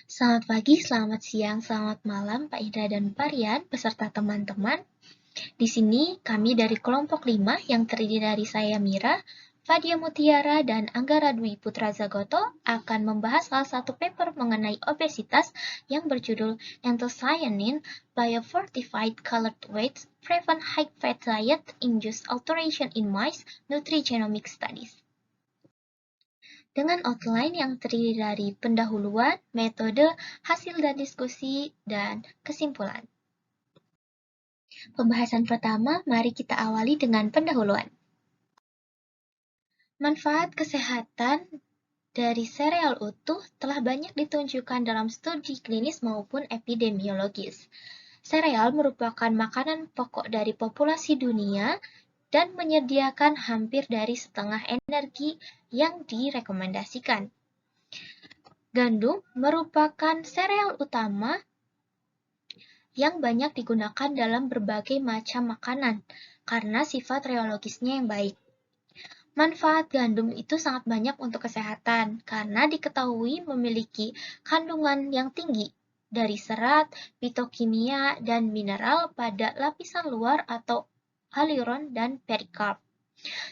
Selamat pagi, selamat siang, selamat malam Pak Indra dan Pak Rian, beserta teman-teman. Di sini kami dari kelompok 5 yang terdiri dari saya Mira, Fadia Mutiara, dan Anggara Dwi Putra Zagoto akan membahas salah satu paper mengenai obesitas yang berjudul Anthocyanin Biofortified Colored Weights Prevent High Fat Diet Induce Alteration in Mice Nutrigenomic Studies. Dengan outline yang terdiri dari pendahuluan, metode, hasil dan diskusi, dan kesimpulan. Pembahasan pertama, mari kita awali dengan pendahuluan. Manfaat kesehatan dari sereal utuh telah banyak ditunjukkan dalam studi klinis maupun epidemiologis. Sereal merupakan makanan pokok dari populasi dunia dan menyediakan hampir dari setengah energi yang direkomendasikan. Gandum merupakan sereal utama yang banyak digunakan dalam berbagai macam makanan karena sifat reologisnya yang baik. Manfaat gandum itu sangat banyak untuk kesehatan karena diketahui memiliki kandungan yang tinggi dari serat, fitokimia, dan mineral pada lapisan luar atau hyaluron dan perikarp.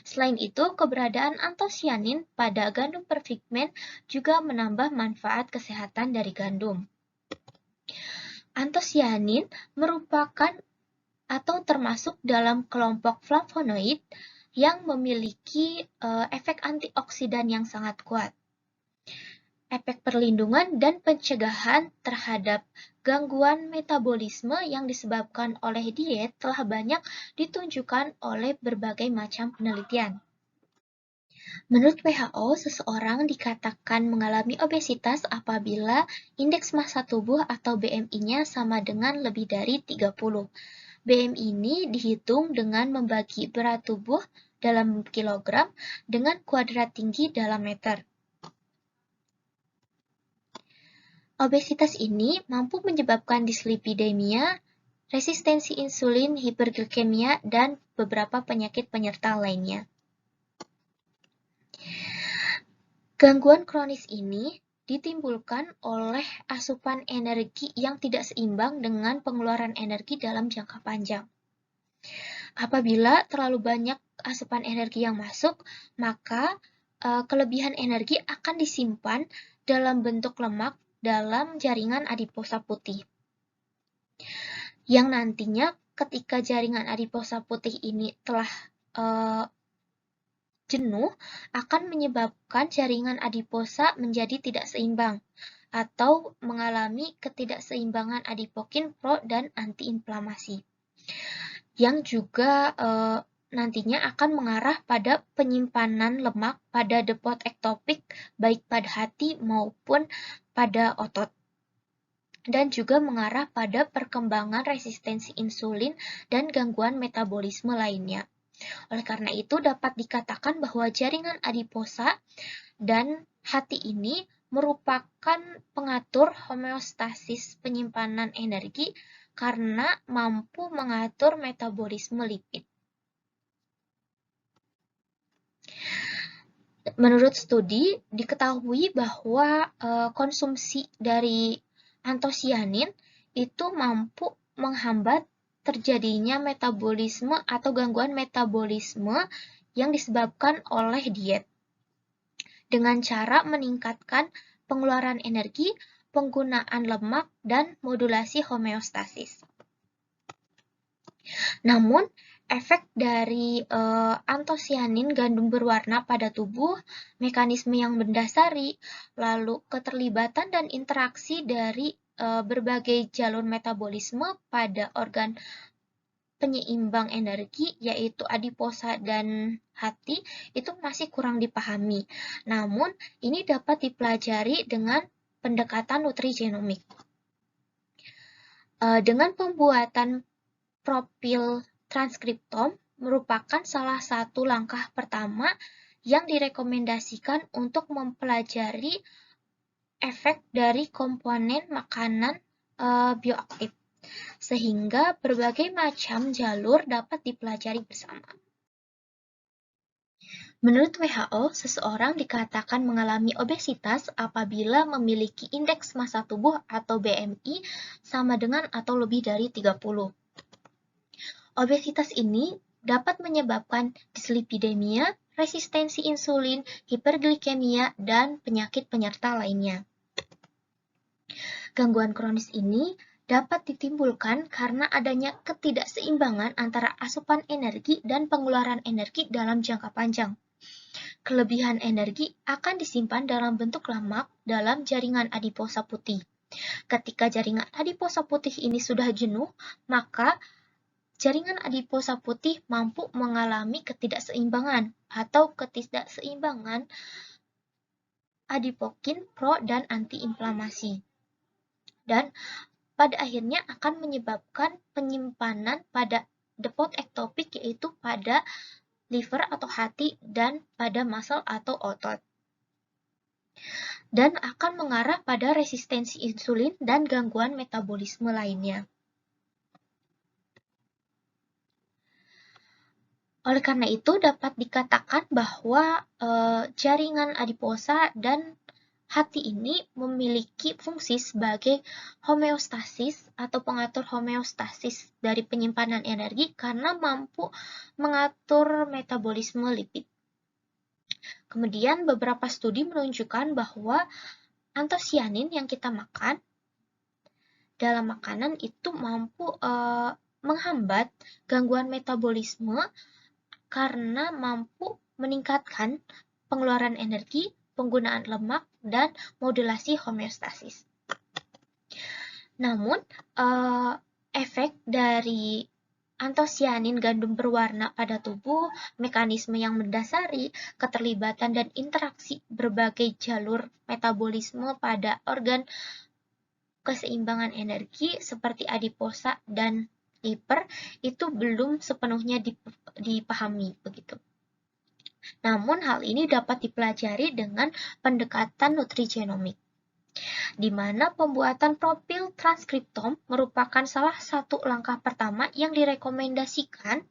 Selain itu, keberadaan antosianin pada gandum perfigmen juga menambah manfaat kesehatan dari gandum. Antosianin merupakan atau termasuk dalam kelompok flavonoid yang memiliki efek antioksidan yang sangat kuat. Efek perlindungan dan pencegahan terhadap gangguan metabolisme yang disebabkan oleh diet telah banyak ditunjukkan oleh berbagai macam penelitian. Menurut WHO, seseorang dikatakan mengalami obesitas apabila indeks massa tubuh atau BMI-nya sama dengan lebih dari 30. BMI ini dihitung dengan membagi berat tubuh dalam kilogram dengan kuadrat tinggi dalam meter. Obesitas ini mampu menyebabkan dislipidemia, resistensi insulin, hiperglikemia, dan beberapa penyakit penyerta lainnya. Gangguan kronis ini ditimbulkan oleh asupan energi yang tidak seimbang dengan pengeluaran energi dalam jangka panjang. Apabila terlalu banyak asupan energi yang masuk, maka kelebihan energi akan disimpan dalam bentuk lemak dalam jaringan adiposa putih. Yang nantinya ketika jaringan adiposa putih ini telah jenuh, akan menyebabkan jaringan adiposa menjadi tidak seimbang atau mengalami ketidakseimbangan adipokin pro dan antiinflamasi, yang juga nantinya akan mengarah pada penyimpanan lemak pada depot ektopik baik pada hati maupun pada otot, dan juga mengarah pada perkembangan resistensi insulin dan gangguan metabolisme lainnya. Oleh karena itu, dapat dikatakan bahwa jaringan adiposa dan hati ini merupakan pengatur homeostasis penyimpanan energi karena mampu mengatur metabolisme lipid. Menurut studi, diketahui bahwa konsumsi dari antosianin itu mampu menghambat terjadinya metabolisme atau gangguan metabolisme yang disebabkan oleh diet dengan cara meningkatkan pengeluaran energi, penggunaan lemak, dan modulasi homeostasis. Namun, efek dari antosianin gandum berwarna pada tubuh, mekanisme yang mendasari, lalu keterlibatan dan interaksi dari berbagai jalur metabolisme pada organ penyeimbang energi, yaitu adiposa dan hati, itu masih kurang dipahami. Namun, ini dapat dipelajari dengan pendekatan nutrigenomik. Dengan pembuatan profil transkriptom merupakan salah satu langkah pertama yang direkomendasikan untuk mempelajari efek dari komponen makanan bioaktif, sehingga berbagai macam jalur dapat dipelajari bersama. Menurut WHO, seseorang dikatakan mengalami obesitas apabila memiliki indeks massa tubuh atau BMI sama dengan atau lebih dari 30. Obesitas ini dapat menyebabkan dislipidemia, resistensi insulin, hiperglikemia, dan penyakit penyerta lainnya. Gangguan kronis ini dapat ditimbulkan karena adanya ketidakseimbangan antara asupan energi dan pengeluaran energi dalam jangka panjang. Kelebihan energi akan disimpan dalam bentuk lemak dalam jaringan adiposa putih. Ketika jaringan adiposa putih ini sudah jenuh, maka jaringan adiposa putih mampu mengalami ketidakseimbangan atau ketidakseimbangan adipokin pro dan antiinflamasi. Dan pada akhirnya akan menyebabkan penyimpanan pada depot ektopik, yaitu pada liver atau hati dan pada muscle atau otot. Dan akan mengarah pada resistensi insulin dan gangguan metabolisme lainnya. Oleh karena itu, dapat dikatakan bahwa jaringan adiposa dan hati ini memiliki fungsi sebagai homeostasis atau pengatur homeostasis dari penyimpanan energi karena mampu mengatur metabolisme lipid. Kemudian beberapa studi menunjukkan bahwa antosianin yang kita makan dalam makanan itu mampu menghambat gangguan metabolisme karena mampu meningkatkan pengeluaran energi, penggunaan lemak, dan modulasi homeostasis. Namun, efek dari antosianin gandum berwarna pada tubuh, mekanisme yang mendasari keterlibatan dan interaksi berbagai jalur metabolisme pada organ keseimbangan energi seperti adiposa dan liver itu belum sepenuhnya dipahami begitu. Namun hal ini dapat dipelajari dengan pendekatan nutrigenomik, di mana pembuatan profil transkriptom merupakan salah satu langkah pertama yang direkomendasikan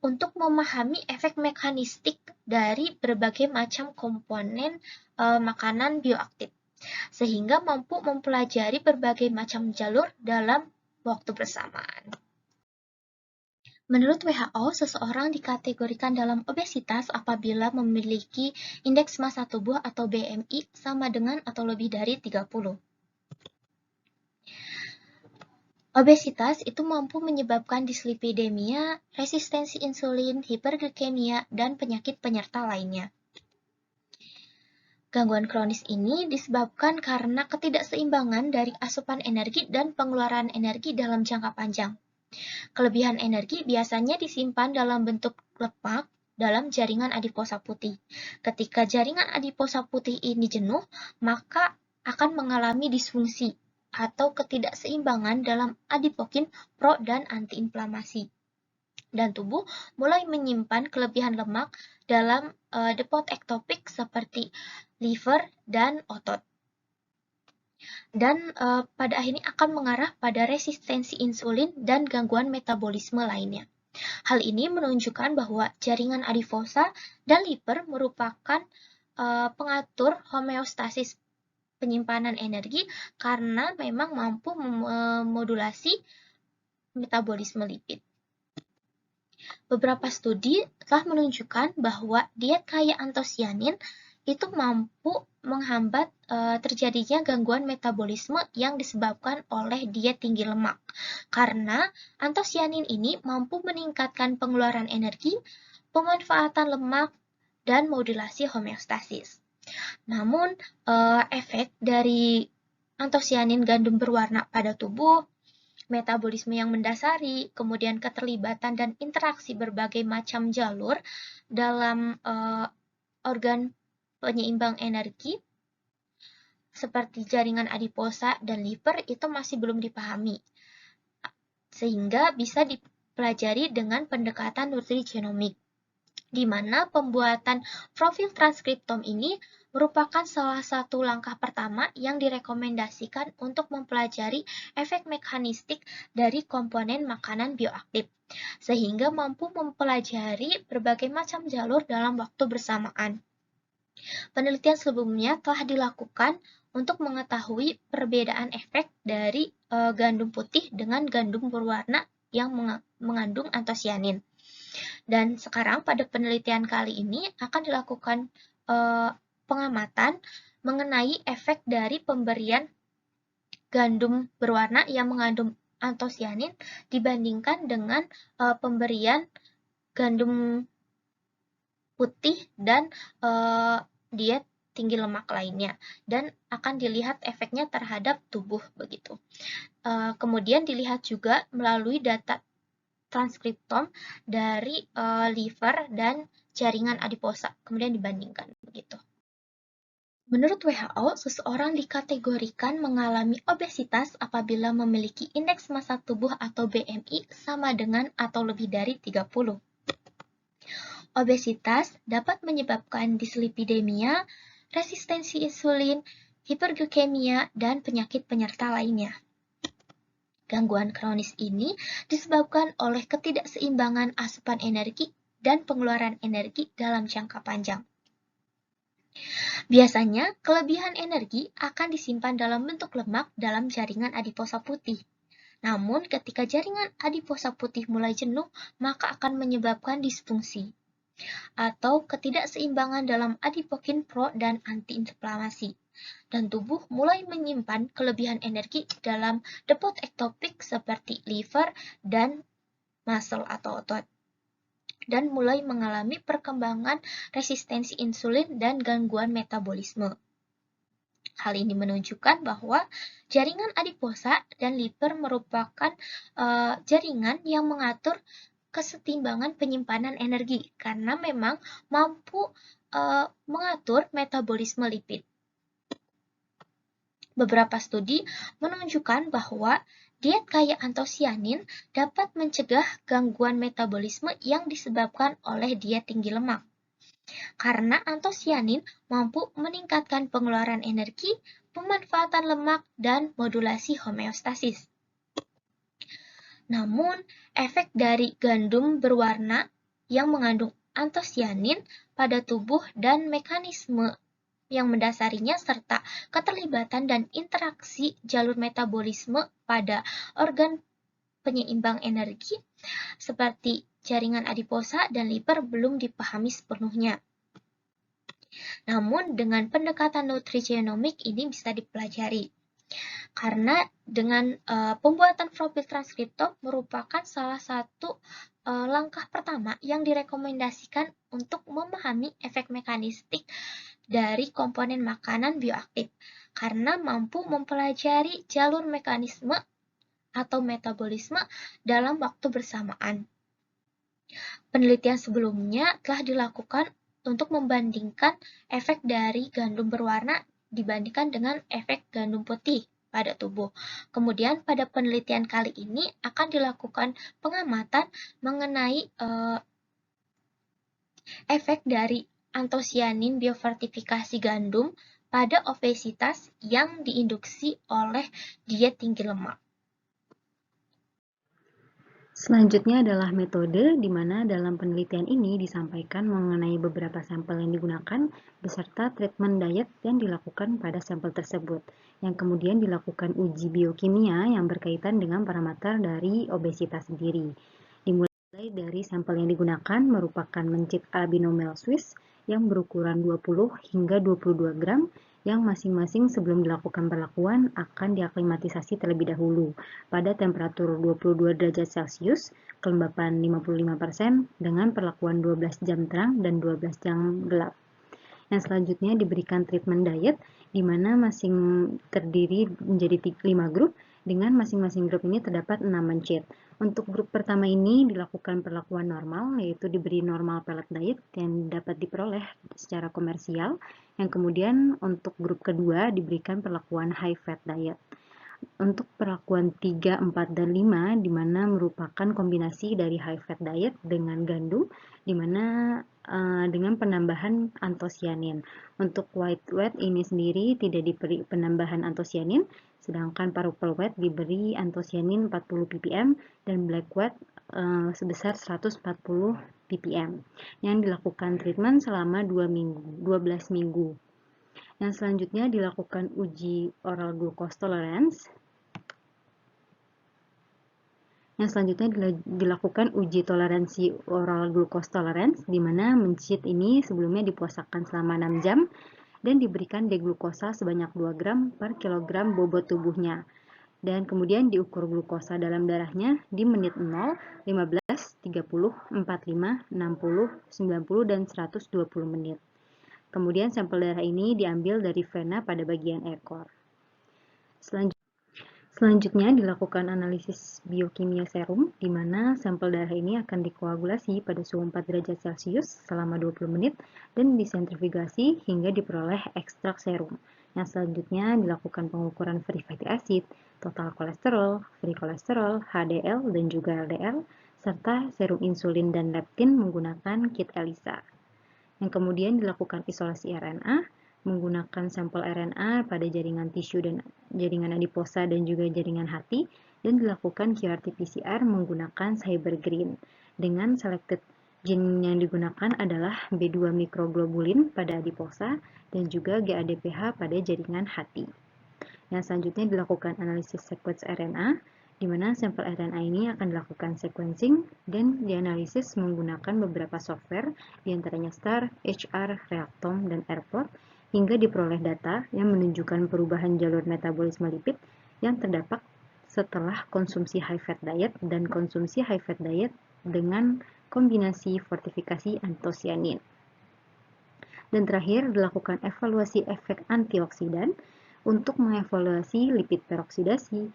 untuk memahami efek mekanistik dari berbagai macam komponen makanan bioaktif, sehingga mampu mempelajari berbagai macam jalur dalam waktu bersamaan. Menurut WHO, seseorang dikategorikan dalam obesitas apabila memiliki indeks massa tubuh atau BMI sama dengan atau lebih dari 30. Obesitas itu mampu menyebabkan dislipidemia, resistensi insulin, hiperglikemia, dan penyakit penyerta lainnya. Gangguan kronis ini disebabkan karena ketidakseimbangan dari asupan energi dan pengeluaran energi dalam jangka panjang. Kelebihan energi biasanya disimpan dalam bentuk lemak dalam jaringan adiposa putih. Ketika jaringan adiposa putih ini jenuh, maka akan mengalami disfungsi atau ketidakseimbangan dalam adipokin pro dan antiinflamasi. Dan tubuh mulai menyimpan kelebihan lemak dalam depot ektopik seperti liver dan otot. Dan pada akhirnya akan mengarah pada resistensi insulin dan gangguan metabolisme lainnya. Hal ini menunjukkan bahwa jaringan adiposa dan liver merupakan pengatur homeostasis penyimpanan energi karena memang mampu memodulasi metabolisme lipid. Beberapa studi telah menunjukkan bahwa diet kaya antosianin itu mampu menghambat terjadinya gangguan metabolisme yang disebabkan oleh diet tinggi lemak. Karena antosianin ini mampu meningkatkan pengeluaran energi, pemanfaatan lemak, dan modulasi homeostasis. Namun, efek dari antosianin gandum berwarna pada tubuh, metabolisme yang mendasari, kemudian keterlibatan dan interaksi berbagai macam jalur dalam organ penyeimbang energi seperti jaringan adiposa dan liver itu masih belum dipahami, sehingga bisa dipelajari dengan pendekatan nutrigenomik, di mana pembuatan profil transkriptom ini merupakan salah satu langkah pertama yang direkomendasikan untuk mempelajari efek mekanistik dari komponen makanan bioaktif, sehingga mampu mempelajari berbagai macam jalur dalam waktu bersamaan. Penelitian sebelumnya telah dilakukan untuk mengetahui perbedaan efek dari gandum putih dengan gandum berwarna yang mengandung antosianin. Dan sekarang pada penelitian kali ini akan dilakukan pengamatan mengenai efek dari pemberian gandum berwarna yang mengandung antosianin dibandingkan dengan pemberian gandum putih dan diet tinggi lemak lainnya, dan akan dilihat efeknya terhadap tubuh begitu. Kemudian dilihat juga melalui data transkriptom dari liver dan jaringan adiposa, kemudian dibandingkan begitu. Menurut WHO, seseorang dikategorikan mengalami obesitas apabila memiliki indeks massa tubuh atau BMI sama dengan atau lebih dari 30. Obesitas dapat menyebabkan dislipidemia, resistensi insulin, hiperglikemia, dan penyakit penyerta lainnya. Gangguan kronis ini disebabkan oleh ketidakseimbangan asupan energi dan pengeluaran energi dalam jangka panjang. Biasanya, kelebihan energi akan disimpan dalam bentuk lemak dalam jaringan adiposa putih. Namun, ketika jaringan adiposa putih mulai jenuh, maka akan menyebabkan disfungsi atau ketidakseimbangan dalam adipokin pro dan antiinflamasi. Dan tubuh mulai menyimpan kelebihan energi dalam depot ektopik seperti liver dan muscle atau otot, dan mulai mengalami perkembangan resistensi insulin dan gangguan metabolisme. Hal ini menunjukkan bahwa jaringan adiposa dan liver merupakan jaringan yang mengatur kesetimbangan penyimpanan energi karena memang mampu mengatur metabolisme lipid. Beberapa studi menunjukkan bahwa diet kaya antosianin dapat mencegah gangguan metabolisme yang disebabkan oleh diet tinggi lemak. Karena antosianin mampu meningkatkan pengeluaran energi, pemanfaatan lemak, dan modulasi homeostasis. Namun, efek dari gandum berwarna yang mengandung antosianin pada tubuh dan mekanisme yang mendasarinya serta keterlibatan dan interaksi jalur metabolisme pada organ penyeimbang energi seperti jaringan adiposa dan liver belum dipahami sepenuhnya. Namun dengan pendekatan nutrigenomik ini bisa dipelajari. Karena dengan pembuatan profil transkriptom merupakan salah satu langkah pertama yang direkomendasikan untuk memahami efek mekanistik dari komponen makanan bioaktif, karena mampu mempelajari jalur mekanisme atau metabolisme dalam waktu bersamaan. Penelitian sebelumnya telah dilakukan untuk membandingkan efek dari gandum berwarna dibandingkan dengan efek gandum putih pada tubuh. Kemudian pada penelitian kali ini akan dilakukan pengamatan mengenai efek dari antosianin biofortifikasi gandum pada obesitas yang diinduksi oleh diet tinggi lemak. Selanjutnya adalah metode, di mana dalam penelitian ini disampaikan mengenai beberapa sampel yang digunakan beserta treatment diet yang dilakukan pada sampel tersebut, yang kemudian dilakukan uji biokimia yang berkaitan dengan parameter dari obesitas sendiri. Dimulai dari sampel yang digunakan merupakan mencit albuminol Swiss yang berukuran 20 hingga 22 gram, yang masing-masing sebelum dilakukan perlakuan akan diaklimatisasi terlebih dahulu pada temperatur 22 derajat Celcius, kelembapan 55% dengan perlakuan 12 jam terang dan 12 jam gelap. Yang selanjutnya diberikan treatment diet, di mana masing terdiri menjadi 5 grup, dengan masing-masing grup ini terdapat 6 mencit. Untuk grup pertama ini dilakukan perlakuan normal, yaitu diberi normal pellet diet yang dapat diperoleh secara komersial. Yang kemudian untuk grup kedua diberikan perlakuan high fat diet. Untuk perlakuan 3, 4, dan 5, di mana merupakan kombinasi dari high fat diet dengan gandum, di mana dengan penambahan antosianin. Untuk white wheat ini sendiri tidak diberi penambahan antosianin, sedangkan purple wheat diberi antosianin 40 ppm dan black wheat sebesar 140 ppm yang dilakukan treatment selama 12 minggu. Yang selanjutnya dilakukan uji oral glucose tolerance. Yang selanjutnya dilakukan uji toleransi oral glucose tolerance, di mana mencit ini sebelumnya dipuasakan selama 6 jam dan diberikan deglukosa sebanyak 2 gram per kilogram bobot tubuhnya. Dan kemudian diukur glukosa dalam darahnya di menit 0, 15, 30, 45, 60, 90, dan 120 menit. Kemudian sampel darah ini diambil dari vena pada bagian ekor. Selanjutnya dilakukan analisis biokimia serum, di mana sampel darah ini akan dikoagulasi pada suhu 4 derajat Celcius selama 20 menit dan disentrifugasi hingga diperoleh ekstrak serum. Yang selanjutnya dilakukan pengukuran free fatty acid, total kolesterol, free kolesterol, HDL, dan juga LDL, serta serum insulin dan leptin menggunakan kit ELISA. Yang kemudian dilakukan isolasi RNA, menggunakan sampel RNA pada jaringan tisu dan jaringan adiposa dan juga jaringan hati, dan dilakukan QRT-PCR menggunakan Cybergreen. Dengan selected gene yang digunakan adalah B2 mikroglobulin pada adiposa dan juga GADPH pada jaringan hati. Yang selanjutnya dilakukan analisis sequence RNA, di mana sampel RNA ini akan dilakukan sequencing dan dianalisis menggunakan beberapa software, diantaranya STAR, HR, Reactome, dan Airplot, hingga diperoleh data yang menunjukkan perubahan jalur metabolisme lipid yang terdapat setelah konsumsi high fat diet dan konsumsi high fat diet dengan kombinasi fortifikasi antosianin. Dan terakhir, dilakukan evaluasi efek antioksidan untuk mengevaluasi lipid peroksidasi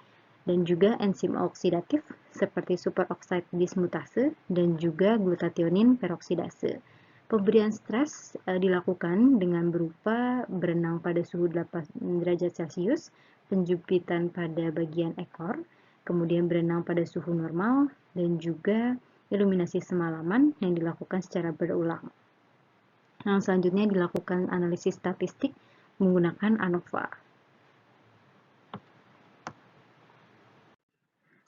dan juga enzim oksidatif seperti superoxide dismutase dan juga glutathionin peroksidase. Pemberian stres dilakukan dengan berupa berenang pada suhu 8 derajat Celcius, penjempitan pada bagian ekor, kemudian berenang pada suhu normal, dan juga iluminasi semalaman yang dilakukan secara berulang. Yang selanjutnya dilakukan analisis statistik menggunakan ANOVA.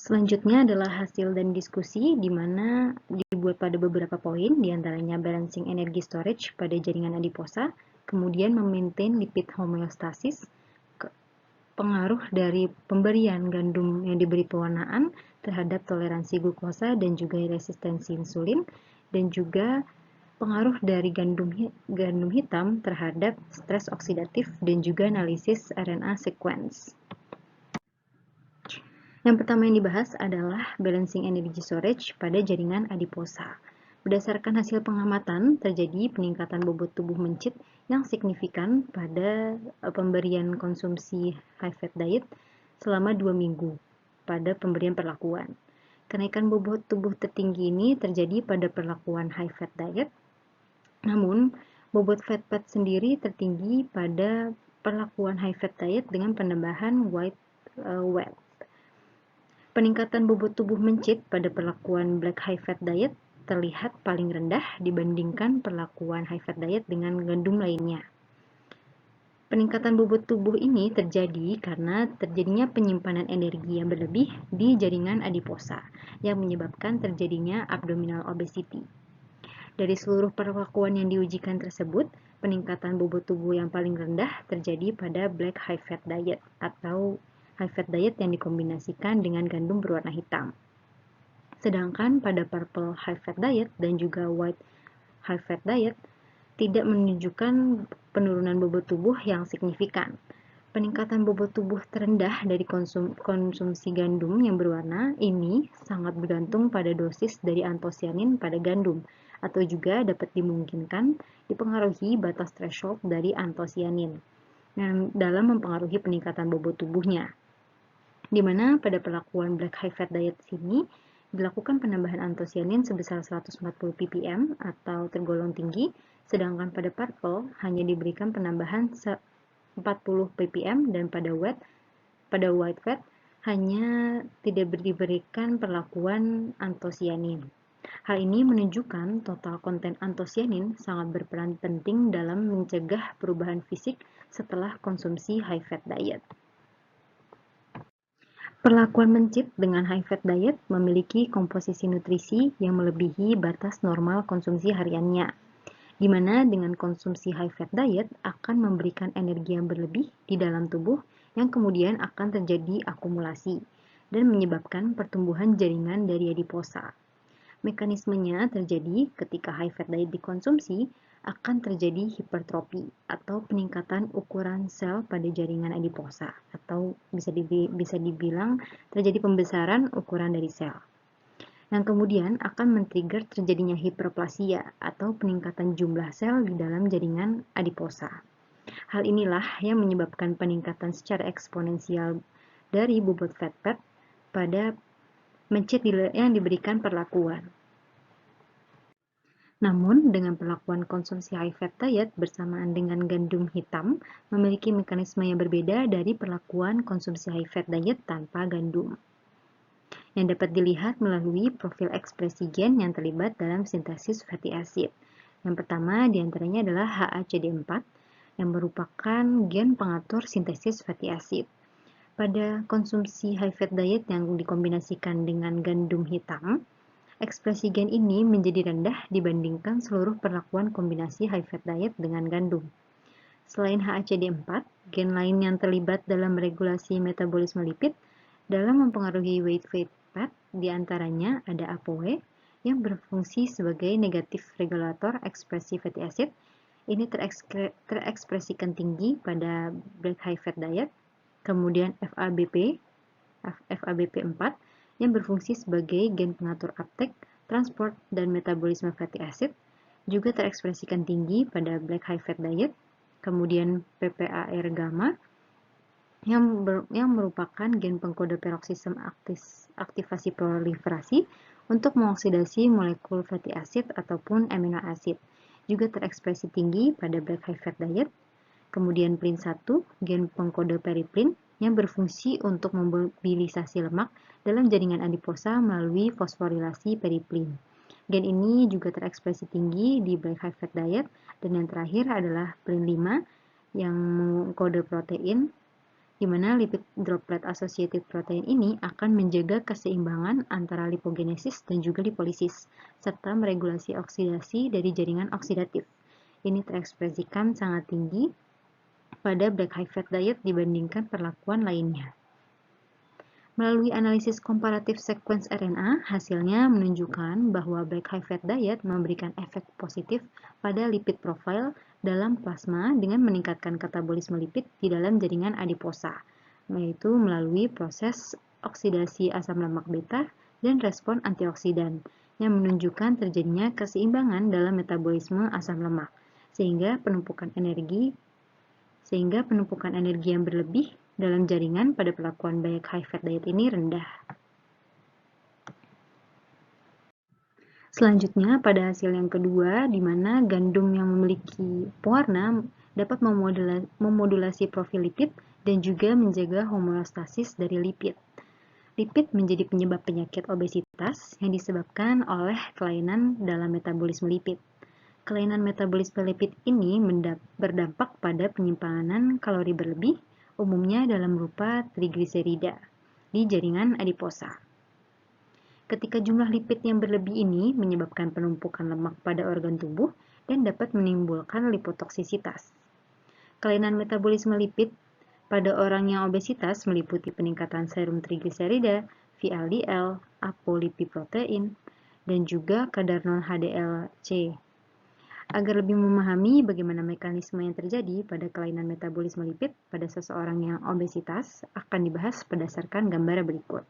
Selanjutnya adalah hasil dan diskusi, di mana dibuat pada beberapa poin, diantaranya balancing energi storage pada jaringan adiposa, kemudian memaintain lipid homeostasis, pengaruh dari pemberian gandum yang diberi pewarnaan terhadap toleransi glukosa dan juga resistensi insulin, dan juga pengaruh dari gandum hitam terhadap stres oksidatif dan juga analisis RNA sequence. Yang pertama yang dibahas adalah balancing energy storage pada jaringan adiposa. Berdasarkan hasil pengamatan, terjadi peningkatan bobot tubuh mencit yang signifikan pada pemberian konsumsi high fat diet selama 2 minggu pada pemberian perlakuan. Kenaikan bobot tubuh tertinggi ini terjadi pada perlakuan high fat diet, namun bobot fat sendiri tertinggi pada perlakuan high fat diet dengan penambahan white wheat. Peningkatan bobot tubuh mencit pada perlakuan black high fat diet terlihat paling rendah dibandingkan perlakuan high fat diet dengan gandum lainnya. Peningkatan bobot tubuh ini terjadi karena terjadinya penyimpanan energi yang berlebih di jaringan adiposa yang menyebabkan terjadinya abdominal obesity. Dari seluruh perlakuan yang diujikan tersebut, peningkatan bobot tubuh yang paling rendah terjadi pada black high fat diet atau high fat diet yang dikombinasikan dengan gandum berwarna hitam. Sedangkan pada purple high fat diet dan juga white high fat diet tidak menunjukkan penurunan bobot tubuh yang signifikan. Peningkatan bobot tubuh terendah dari konsumsi gandum yang berwarna ini sangat bergantung pada dosis dari antosianin pada gandum, atau juga dapat dimungkinkan dipengaruhi batas threshold dari antosianin yang dalam mempengaruhi peningkatan bobot tubuhnya. Di mana pada perlakuan black high fat diet sini dilakukan penambahan antosianin sebesar 140 ppm atau tergolong tinggi, sedangkan pada purple hanya diberikan penambahan 40 ppm dan pada white pada white fat hanya tidak diberikan perlakuan antosianin. Hal ini menunjukkan total konten antosianin sangat berperan penting dalam mencegah perubahan fisik setelah konsumsi high fat diet. Perlakuan mencit dengan high fat diet memiliki komposisi nutrisi yang melebihi batas normal konsumsi hariannya, di mana dengan konsumsi high fat diet akan memberikan energi yang berlebih di dalam tubuh yang kemudian akan terjadi akumulasi dan menyebabkan pertumbuhan jaringan dari adiposa. Mekanismenya terjadi ketika high fat diet dikonsumsi akan terjadi hipertrofi atau peningkatan ukuran sel pada jaringan adiposa atau bisa dibilang terjadi pembesaran ukuran dari sel. Yang kemudian akan men-trigger terjadinya hiperplasia atau peningkatan jumlah sel di dalam jaringan adiposa. Hal inilah yang menyebabkan peningkatan secara eksponensial dari bobot fat pada mencit yang diberikan perlakuan. Namun, dengan perlakuan konsumsi high fat diet bersamaan dengan gandum hitam memiliki mekanisme yang berbeda dari perlakuan konsumsi high fat diet tanpa gandum, yang dapat dilihat melalui profil ekspresi gen yang terlibat dalam sintesis fatty acid. Yang pertama diantaranya adalah HACD4 yang merupakan gen pengatur sintesis fatty acid. Pada konsumsi high fat diet yang dikombinasikan dengan gandum hitam, ekspresi gen ini menjadi rendah dibandingkan seluruh perlakuan kombinasi high fat diet dengan gandum. Selain HACD4, gen lain yang terlibat dalam regulasi metabolisme lipid dalam mempengaruhi weight fat diantaranya ada ApoE yang berfungsi sebagai negatif regulator ekspresi fatty acid. Ini terekspresikan tinggi pada black high fat diet. Kemudian FABP4 yang berfungsi sebagai gen pengatur uptake, transport, dan metabolisme fatty acid juga terekspresikan tinggi pada black high fat diet. Kemudian PPAR gamma yang merupakan gen pengkode peroksisme aktivasi proliferasi untuk mengoksidasi molekul fatty acid ataupun amino acid juga terekspresi tinggi pada black high fat diet. Kemudian PLIN1, gen pengkode periplin yang berfungsi untuk memobilisasi lemak dalam jaringan adiposa melalui fosforilasi periplin. Gen ini juga terekspresi tinggi di black high fat diet. Dan yang terakhir adalah PLIN5 yang mengkode protein, di mana lipid droplet associated protein ini akan menjaga keseimbangan antara lipogenesis dan juga lipolisis, serta meregulasi oksidasi dari jaringan oksidatif. Ini terekspresikan sangat tinggi pada black high fat diet dibandingkan perlakuan lainnya. Melalui analisis komparatif sequence RNA, hasilnya menunjukkan bahwa black high fat diet memberikan efek positif pada lipid profile dalam plasma dengan meningkatkan katabolisme lipid di dalam jaringan adiposa, yaitu melalui proses oksidasi asam lemak beta dan respon antioksidan, yang menunjukkan terjadinya keseimbangan dalam metabolisme asam lemak, sehingga penumpukan energi yang berlebih dalam jaringan pada perlakuan black high fat diet ini rendah. Selanjutnya, pada hasil yang kedua, di mana gandum yang memiliki pewarna dapat memodulasi profil lipid dan juga menjaga homeostasis dari lipid. Lipid menjadi penyebab penyakit obesitas yang disebabkan oleh kelainan dalam metabolisme lipid. Kelainan metabolisme lipid ini berdampak pada penyimpanan kalori berlebih, umumnya dalam rupa trigliserida, di jaringan adiposa. Ketika jumlah lipid yang berlebih ini menyebabkan penumpukan lemak pada organ tubuh dan dapat menimbulkan lipotoksisitas. Kelainan metabolisme lipid pada orang yang obesitas meliputi peningkatan serum trigliserida, VLDL, apolipoprotein, dan juga kadar non-HDL-C. Agar lebih memahami bagaimana mekanisme yang terjadi pada kelainan metabolisme lipid pada seseorang yang obesitas akan dibahas berdasarkan gambar berikut.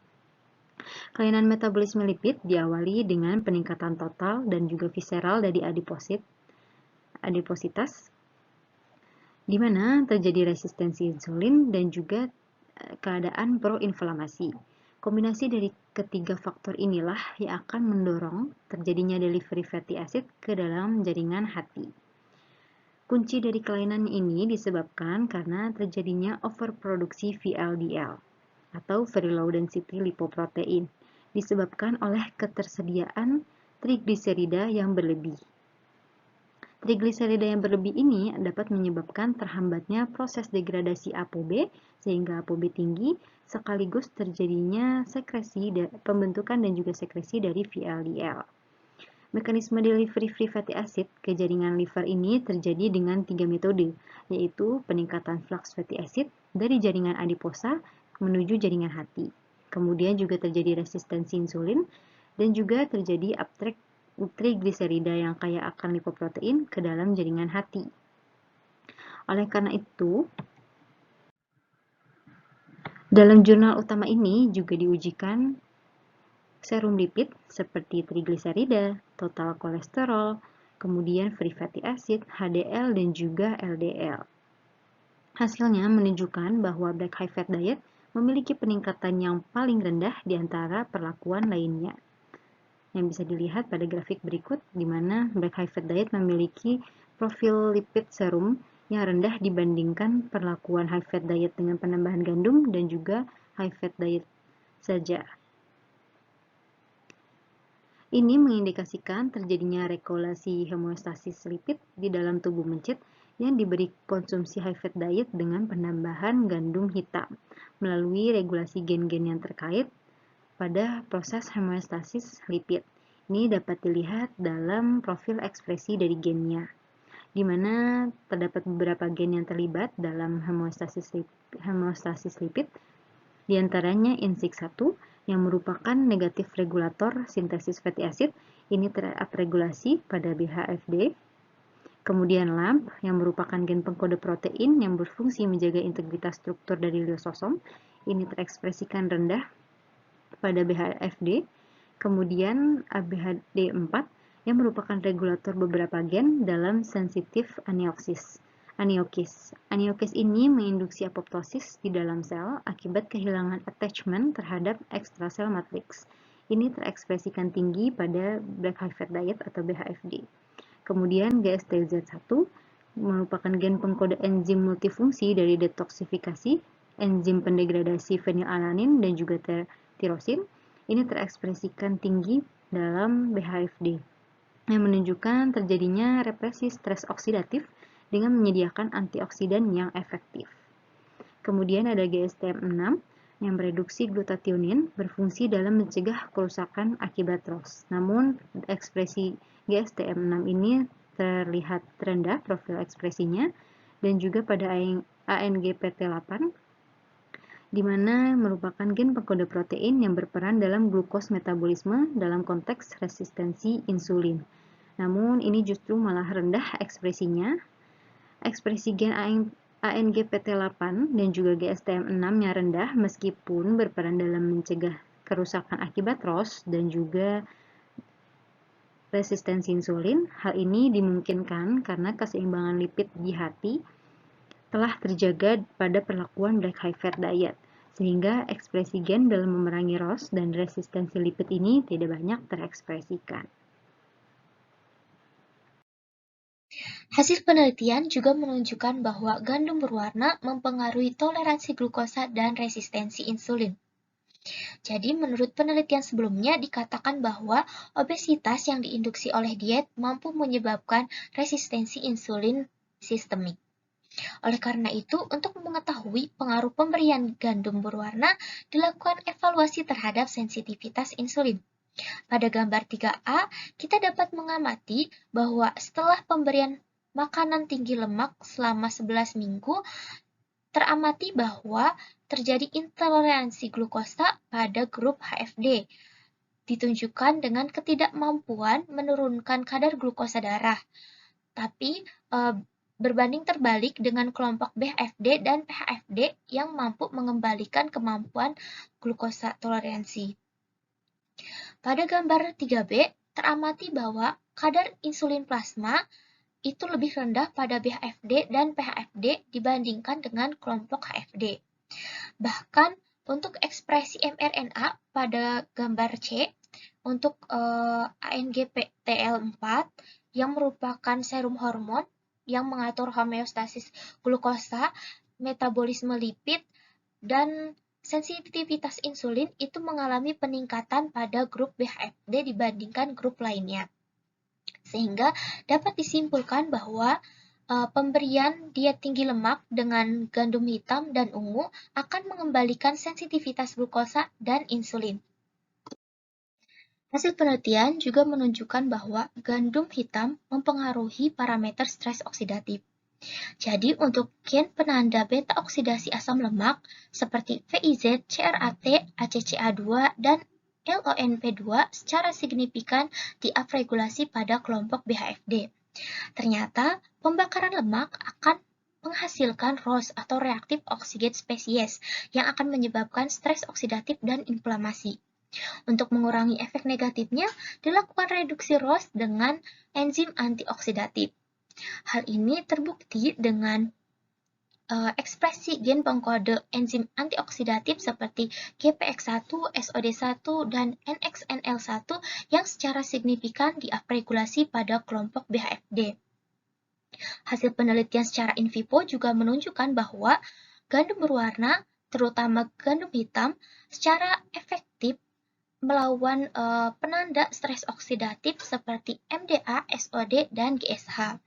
Kelainan metabolisme lipid diawali dengan peningkatan total dan juga visceral dari adipositas, di mana terjadi resistensi insulin dan juga keadaan proinflamasi. Kombinasi dari ketiga faktor inilah yang akan mendorong terjadinya delivery fatty acid ke dalam jaringan hati. Kunci dari kelainan ini disebabkan karena terjadinya overproduksi VLDL atau very low density lipoprotein, disebabkan oleh ketersediaan trigliserida yang berlebih. Trigliserida yang berlebih ini dapat menyebabkan terhambatnya proses degradasi ApoB sehingga ApoB tinggi, sekaligus terjadinya sekresi, pembentukan dan juga sekresi dari VLDL. Mekanisme delivery free fatty acid ke jaringan liver ini terjadi dengan 3 metode, yaitu peningkatan flux fatty acid dari jaringan adiposa menuju jaringan hati. Kemudian juga terjadi resistensi insulin dan juga terjadi uptake trigliserida yang kaya akan lipoprotein ke dalam jaringan hati. Oleh karena itu, dalam jurnal utama ini juga diujikan serum lipid seperti trigliserida, total kolesterol, kemudian free fatty acid, HDL, dan juga LDL. Hasilnya menunjukkan bahwa black high fat diet memiliki peningkatan yang paling rendah di antara perlakuan lainnya. Yang bisa dilihat pada grafik berikut, di mana black high fat diet memiliki profil lipid serum yang rendah dibandingkan perlakuan high fat diet dengan penambahan gandum dan juga high fat diet saja. Ini mengindikasikan terjadinya regulasi homeostasis lipid di dalam tubuh mencit yang diberi konsumsi high fat diet dengan penambahan gandum hitam melalui regulasi gen-gen yang terkait pada proses homeostasis lipid. Ini dapat dilihat dalam profil ekspresi dari gennya, di mana terdapat beberapa gen yang terlibat dalam homeostasis lipid, di antaranya INSIK1 yang merupakan negatif regulator sintesis fatty acid, ini terupregulasi pada BHFD. Kemudian LAMP yang merupakan gen pengkode protein yang berfungsi menjaga integritas struktur dari lyososom, ini terekspresikan rendah pada BHFD. Kemudian ABHD4 yang merupakan regulator beberapa gen dalam sensitif anioksis. Aniokis ini menginduksi apoptosis di dalam sel akibat kehilangan attachment terhadap ekstrasel matriks. Ini terekspresikan tinggi pada black high fat diet atau BHFD. Kemudian GSTZ1 merupakan gen pengkode enzim multifungsi dari detoksifikasi, enzim pendegradasi fenilalanin dan juga tirosin. Ini terekspresikan tinggi dalam BHFD yang menunjukkan terjadinya represi stres oksidatif dengan menyediakan antioksidan yang efektif. Kemudian ada GSTM6 yang mereduksi glutathionin berfungsi dalam mencegah kerusakan akibat ROS. Namun ekspresi GSTM6 ini terlihat rendah profil ekspresinya dan juga pada ANGPT8 di mana merupakan gen pengkode protein yang berperan dalam glukos metabolisme dalam konteks resistensi insulin. Namun ini justru malah rendah ekspresinya. Ekspresi gen ANGPT8 dan juga GSTM6-nya rendah meskipun berperan dalam mencegah kerusakan akibat ROS dan juga resistensi insulin. Hal ini dimungkinkan karena keseimbangan lipid di hati telah terjaga pada perlakuan black high fat diet, sehingga ekspresi gen dalam memerangi ROS dan resistensi lipid ini tidak banyak terekspresikan. Hasil penelitian juga menunjukkan bahwa gandum berwarna mempengaruhi toleransi glukosa dan resistensi insulin. Jadi, menurut penelitian sebelumnya dikatakan bahwa obesitas yang diinduksi oleh diet mampu menyebabkan resistensi insulin sistemik. Oleh karena itu, untuk mengetahui pengaruh pemberian gandum berwarna, dilakukan evaluasi terhadap sensitivitas insulin. Pada gambar 3A, kita dapat mengamati bahwa setelah pemberian makanan tinggi lemak selama 11 minggu, teramati bahwa terjadi intoleransi glukosa pada grup HFD, ditunjukkan dengan ketidakmampuan menurunkan kadar glukosa darah. Tapi berbanding terbalik dengan kelompok BHFD dan PHFD yang mampu mengembalikan kemampuan glukosa toleransi. Pada gambar 3B, teramati bahwa kadar insulin plasma itu lebih rendah pada BHFD dan PHFD dibandingkan dengan kelompok HFD. Bahkan untuk ekspresi mRNA pada gambar C, untuk ANGPTL4 yang merupakan serum hormon yang mengatur homeostasis glukosa, metabolisme lipid, dan sensitivitas insulin itu mengalami peningkatan pada grup BHFD dibandingkan grup lainnya. Sehingga dapat disimpulkan bahwa pemberian diet tinggi lemak dengan gandum hitam dan ungu akan mengembalikan sensitivitas glukosa dan insulin. Hasil penelitian juga menunjukkan bahwa gandum hitam mempengaruhi parameter stres oksidatif. Jadi, untuk gen penanda beta oksidasi asam lemak seperti VIZ, CRAT, ACCA2, dan LONP2 secara signifikan diupregulasi pada kelompok BHFD. Ternyata, pembakaran lemak akan menghasilkan ROS atau reaktif oxidase spesies yang akan menyebabkan stres oksidatif dan inflamasi. Untuk mengurangi efek negatifnya, dilakukan reduksi ROS dengan enzim antioksidatif. Hal ini terbukti dengan ekspresi gen pengkode enzim antioksidatif seperti GPX1, SOD1, dan NXNL1 yang secara signifikan diupregulasi pada kelompok BHFD. Hasil penelitian secara in vivo juga menunjukkan bahwa gandum berwarna, terutama gandum hitam, secara efektif melawan penanda stres oksidatif seperti MDA, SOD, dan GSH.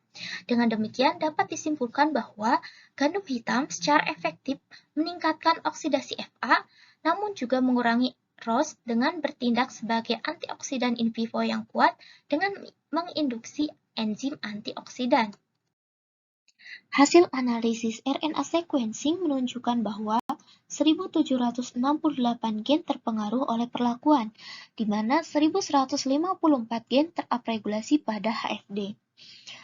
Dengan demikian, dapat disimpulkan bahwa gandum hitam secara efektif meningkatkan oksidasi Fa, namun juga mengurangi ROS dengan bertindak sebagai antioksidan in vivo yang kuat dengan menginduksi enzim antioksidan. Hasil analisis RNA sequencing menunjukkan bahwa 1768 gen terpengaruh oleh perlakuan, di mana 1154 gen terupregulasi pada HFD.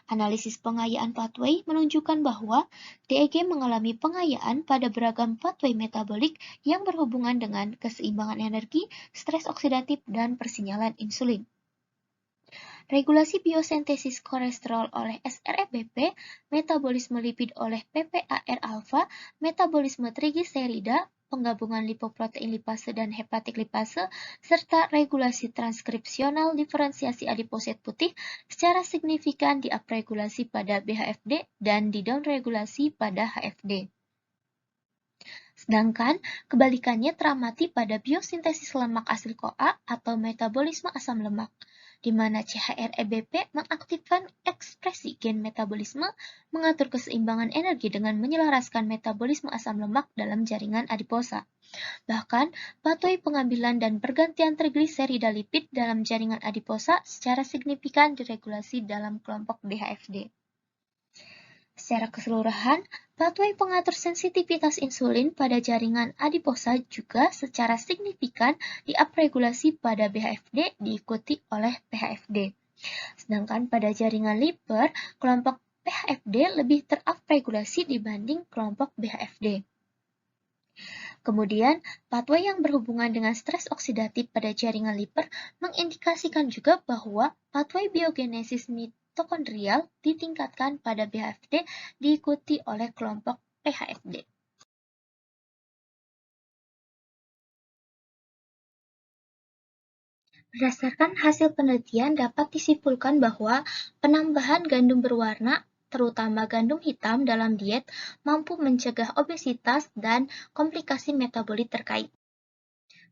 Analisis pengayaan pathway menunjukkan bahwa DEG mengalami pengayaan pada beragam pathway metabolik yang berhubungan dengan keseimbangan energi, stres oksidatif, dan persinyalan insulin. Regulasi biosintesis kolesterol oleh SREBP, metabolisme lipid oleh PPAR-alfa, metabolisme trigliserida, penggabungan lipoprotein lipase dan hepatik lipase, serta regulasi transkripsional diferensiasi adiposit putih secara signifikan diupregulasi pada BHFD dan didownregulasi pada HFD. Sedangkan kebalikannya teramati pada biosintesis lemak asil CoA atau metabolisme asam lemak, di mana CHR-EBP mengaktifkan ekspresi gen metabolisme, mengatur keseimbangan energi dengan menyelaraskan metabolisme asam lemak dalam jaringan adiposa. Bahkan, pathway pengambilan dan pergantian trigliserida lipid dalam jaringan adiposa secara signifikan diregulasi dalam kelompok BHFD. Secara keseluruhan, pathway pengatur sensitivitas insulin pada jaringan adiposa juga secara signifikan diupregulasi pada BHFD diikuti oleh PHFD. Sedangkan pada jaringan liver, kelompok PHFD lebih terupregulasi dibanding kelompok BHFD. Kemudian, pathway yang berhubungan dengan stres oksidatif pada jaringan liver mengindikasikan juga bahwa pathway biogenesis mitokondrial ditingkatkan pada BHFD diikuti oleh kelompok PHFD. Berdasarkan hasil penelitian dapat disimpulkan bahwa penambahan gandum berwarna, terutama gandum hitam dalam diet, mampu mencegah obesitas dan komplikasi metabolit terkait.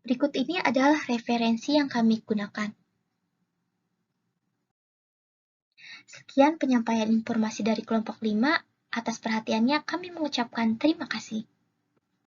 Berikut ini adalah referensi yang kami gunakan. Sekian penyampaian informasi dari kelompok 5. Atas perhatiannya kami mengucapkan terima kasih.